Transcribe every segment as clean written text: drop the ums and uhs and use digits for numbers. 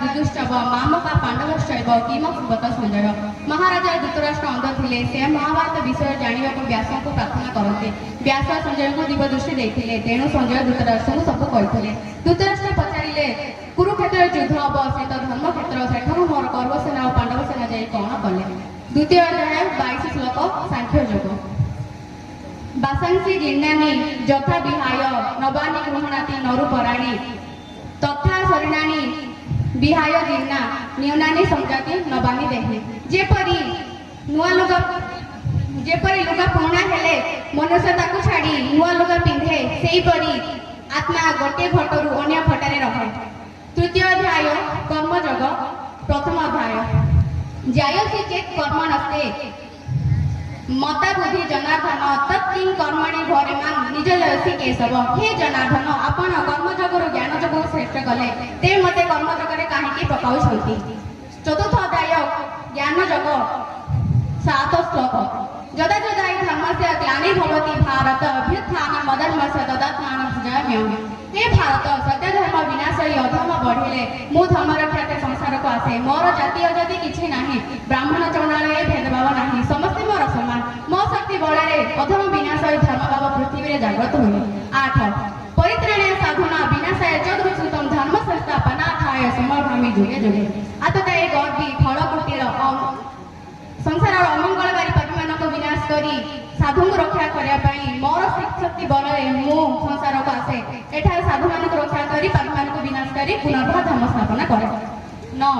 दुदुष्टव मामका पांडवश्चैव किम कुर्वत संजय। महाराजा धृतराष्ट्र अंध थिले से महाभारत विषय जानिबा को व्यास को प्रार्थना करते। व्यास संजय को दिव्य दृष्टि देथिले तेणु संजय धृतराष्ट्र को सब कहिथिले। धृतराष्ट्र पचारिले कुरुक्षेत्र युद्ध हब से तो धर्मक्षेत्र सेठू मोर कौरवसेना और पांडवसेना जाई कौन कले। द्वितीय अध्याय 22 श्लोक सांख्य योग। बासांसी जिन्नानी यथा विहाय नवानी गृहणाति नरुपराणी तथा शरणानी विहाय जिन्ना न्यूनानी संजाति नवानी देहि। जेपरी लुगा पुणा हेले मनुष्य ताकू छाड़ी नुआ लुगा पिंधे सेहीपरि आत्मा गोटे घटरू अन्य घटारे रहे। तृतीय अध्याय कर्मयोग। प्रथम अध्याय जायसी चेत कर्म नस्ते मता बुद्धि जनार्दन तत्किं कर्मणि भरेमान निज जयसी केशव। हे जनार्दन आपण कर्मयोगर ज्ञान योग श्रेष्ठ कले ते मते कर्मयोगरे काहेकि पकाउछंती। चतुर्थ अध्याय ज्ञान योग 7 श्लोक। यदा यदा हि धर्मस्य ग्लानिर्भवति भारत अभ्युत्थानं अधर्मस्य तदात्मानं सृजाम्यहम्। हे भारत सत्य धर्म विनाशयी अधर्म बढ़िले मु धर्म रक्षा के संसार को आसे। मोर जाति अजाति किछि नाही ब्राह्मण चौड़ालय भेदभाव नाही समस्ते मोर समान। मो शक्ति बଳରେ अधर्म विनाशयी धर्म भाव पृथ्वी रे जागृत हुए। 8 परित्राणाय साधना विनाशाय च दुष्कृतं धर्म संस्थापनार्थाय समर्पयामि जुगे जुगे। आतताय गर्वी फल कुटिल संसार अमंगलकारी पापी मानक विनाश करी साधु को रक्षा करने पाई मोर शक्ति बल मु संसार को आसे। एठार साधु मान रक्षा करी पापी मान विनाश करी पुनर्भर धर्म स्थापना करे। 9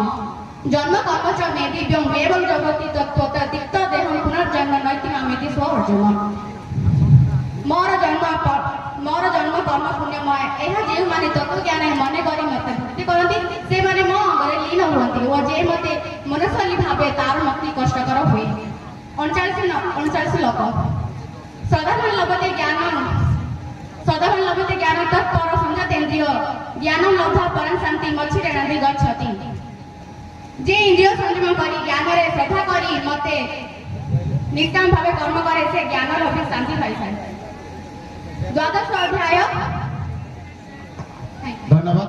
जन्म कर्म च मे दिव्यं एवं जगति तत्त्वत तिक्त देहं पुनर्जन्म नैतिमामिति स्व अर्जुन। मोर जन्म कर्म पुण्यमय यह जे माने तत्व ज्ञान मने करी मते भक्ति करती से माने मो अंगरे लीन हुअंती ओ जे मते मनसली भावे तार मुक्ति कष्टकर हुए। 39 श्लोक। सदावन लभते ज्ञान तत्पर संजातेन्द्रिय ज्ञानं लब्ध्वा परं शांति मच्छिरेणादि गच्छति। जे इंद्रिय संयम करी ज्ञान रे श्रद्धा करी मते निष्काम भावे कर्म करे से ज्ञान लभि शांति पाइଥାଏ। 12 अध्याय। धन्यवाद।